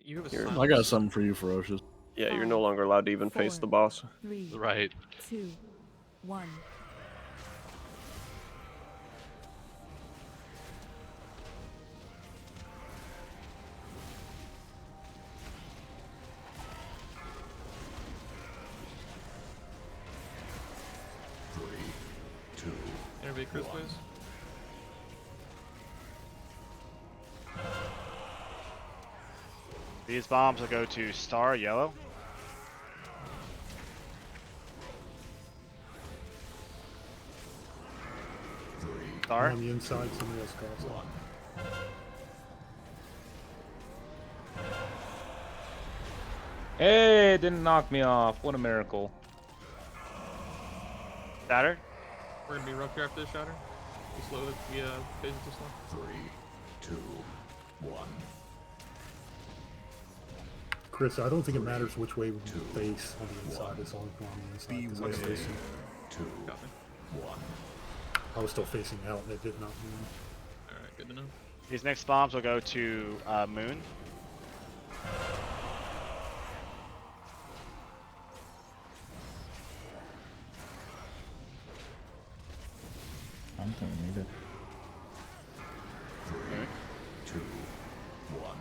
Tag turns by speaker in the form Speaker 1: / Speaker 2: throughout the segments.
Speaker 1: You have a
Speaker 2: Here.
Speaker 1: silence.
Speaker 3: I got something for you, Ferocious.
Speaker 2: Yeah, you're no longer allowed to even face the boss.
Speaker 4: 3,
Speaker 1: Right.
Speaker 4: 2, 1.
Speaker 1: Interview Chris, please.
Speaker 5: These bombs will go to Star Yellow. Star.
Speaker 6: On the inside, somebody else calls it.
Speaker 7: Hey, it didn't knock me off. What a miracle.
Speaker 5: Shattered.
Speaker 1: We're gonna be rough here after this shatter. We slowly, we phase it too slow.
Speaker 8: 3, 2, 1.
Speaker 6: Chris, I don't think it matters which way we face on the inside, as long as we're on the inside. 'Cause I was
Speaker 8: Beware.
Speaker 6: facing,
Speaker 8: 2,
Speaker 1: Got me.
Speaker 8: 1.
Speaker 6: I was still facing out, and it did not move.
Speaker 1: Alright, good to know.
Speaker 5: These next bombs will go to Moon.
Speaker 7: I'm gonna need it.
Speaker 8: 3, 2, 1.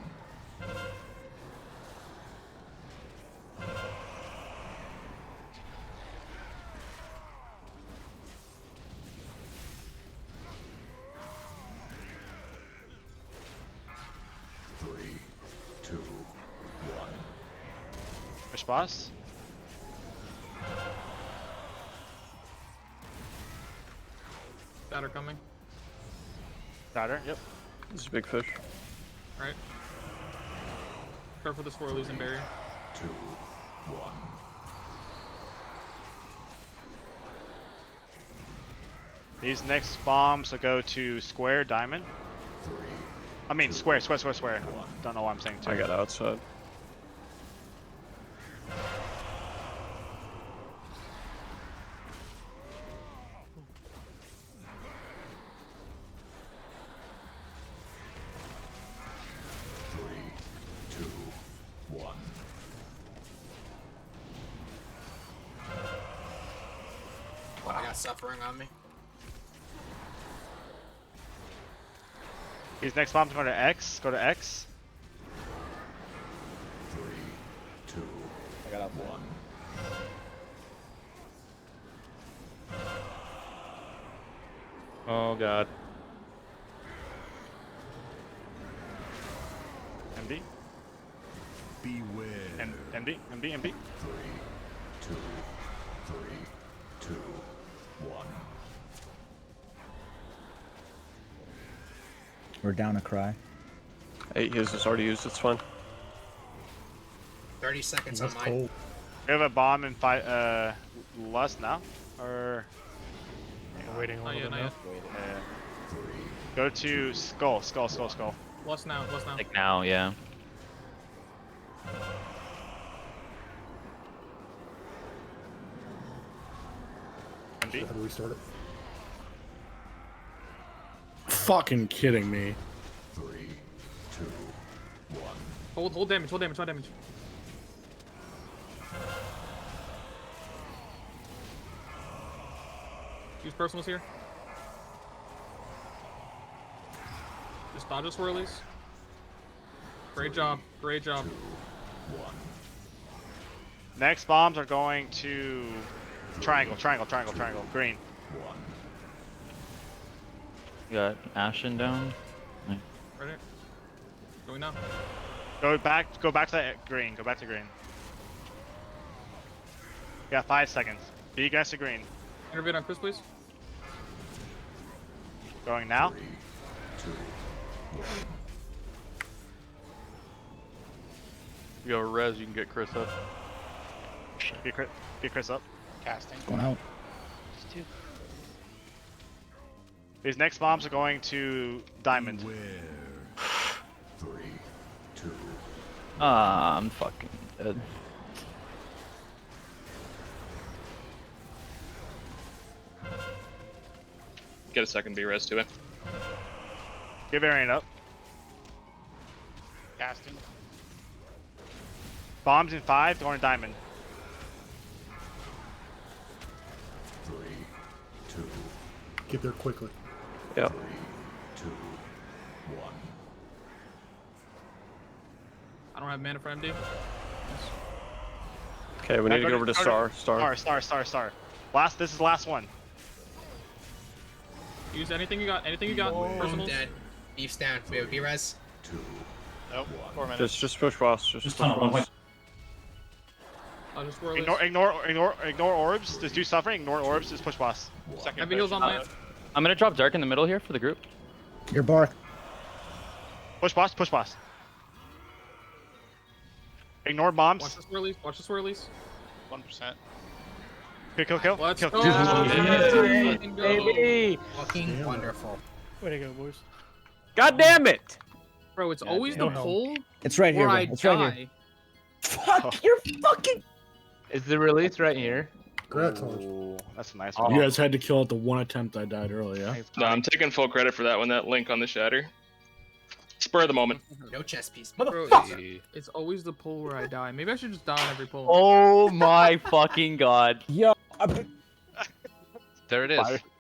Speaker 8: Three, two, one.
Speaker 5: Which boss?
Speaker 1: Shatter coming.
Speaker 5: Shatter. Yep.
Speaker 2: This is a big fish.
Speaker 1: Right. Careful the swirlies and barrier.
Speaker 8: 2, 1.
Speaker 5: These next bombs will go to Square Diamond.
Speaker 8: 3,
Speaker 5: I mean Square. Don't know why I'm saying two.
Speaker 2: I got outside.
Speaker 8: Three, two, one.
Speaker 9: I got suffering on me.
Speaker 5: These next bombs go to X. Go to X.
Speaker 8: 3, 2,
Speaker 7: I got up
Speaker 8: 1.
Speaker 7: Oh god.
Speaker 5: MD.
Speaker 8: Beware.
Speaker 5: MD.
Speaker 8: 3, 2, 2, 1.
Speaker 10: We're down a cry.
Speaker 2: 8 his is already used, it's fine.
Speaker 9: 30 seconds
Speaker 6: That's
Speaker 9: on mine.
Speaker 6: cold.
Speaker 5: We have a bomb in Lust now, or
Speaker 6: We're waiting a
Speaker 1: Not
Speaker 6: little
Speaker 1: yet,
Speaker 6: bit
Speaker 1: not
Speaker 6: now.
Speaker 1: yet.
Speaker 5: go to Skull.
Speaker 1: Lost now, lost now.
Speaker 7: Like now, yeah.
Speaker 5: MD.
Speaker 6: How do we start it?
Speaker 3: Fucking kidding me.
Speaker 8: 3, 2, 1.
Speaker 1: Hold damage, hold damage. Use personals here. Just dodge the swirlies. Great job, great job.
Speaker 5: Next bombs are going to triangle. Green.
Speaker 7: You got Ashen down.
Speaker 1: Ready? Going now.
Speaker 5: Go back to that green. Go back to green. You got 5 seconds. Be guys to green.
Speaker 1: Intervene on Chris, please.
Speaker 5: Going now.
Speaker 8: 3, 2,
Speaker 1: You have a res, you can get Chris up.
Speaker 5: Get Chris up.
Speaker 9: Casting.
Speaker 10: Going out.
Speaker 5: These next bombs are going to Diamond.
Speaker 8: Beware. 3, 2,
Speaker 7: Ah, I'm fucking dead.
Speaker 1: Get a second B res to it.
Speaker 5: Get variant up.
Speaker 9: Casting.
Speaker 5: Bombs in 5, going to diamond.
Speaker 8: 3, 2,
Speaker 6: Get there quickly.
Speaker 2: Yeah.
Speaker 8: 2, 1.
Speaker 1: I don't have mana for MD.
Speaker 2: Okay, we need to get over to Star.
Speaker 5: Star. This is the last one.
Speaker 1: Use anything you got. Anything you got.
Speaker 9: Boom,
Speaker 1: Personals.
Speaker 9: dead. Beef's down. We have a B-res.
Speaker 8: 2,
Speaker 5: Nope. 4 minutes.
Speaker 2: Just push boss. Just push boss.
Speaker 1: I'll just swirl
Speaker 5: Ignore orbs. Just do suffering. Ignore orbs. Just push boss.
Speaker 1: Second. Heavy heals on land.
Speaker 7: I'm gonna drop Dark in the middle here for the group.
Speaker 10: Your bark.
Speaker 5: Push boss. Push boss. Ignore bombs.
Speaker 1: Watch the swirlies. Watch the swirlies.
Speaker 5: 1%. Kill.
Speaker 1: Let's
Speaker 5: Kill.
Speaker 1: go.
Speaker 7: Baby.
Speaker 9: Fucking wonderful.
Speaker 6: Way to go, boys.
Speaker 2: God damn it!
Speaker 1: Bro, it's always the
Speaker 6: damn.
Speaker 1: pull
Speaker 10: It's right here.
Speaker 1: where
Speaker 10: Bro.
Speaker 1: I
Speaker 10: It's right here.
Speaker 1: die.
Speaker 10: Fuck, you're fucking.
Speaker 7: Is the release right here?
Speaker 6: Congrats, Orange.
Speaker 5: Ooh, that's a nice
Speaker 3: You
Speaker 5: one.
Speaker 3: guys had to kill at the one attempt I died earlier.
Speaker 11: No, I'm taking full credit for that one. That link on the shatter. Spur of the moment.
Speaker 9: No chess piece.
Speaker 1: Bro, it's always the pull where I die. Maybe I should just die on every pull.
Speaker 7: Oh my fucking god.
Speaker 10: Yo.
Speaker 5: There it is.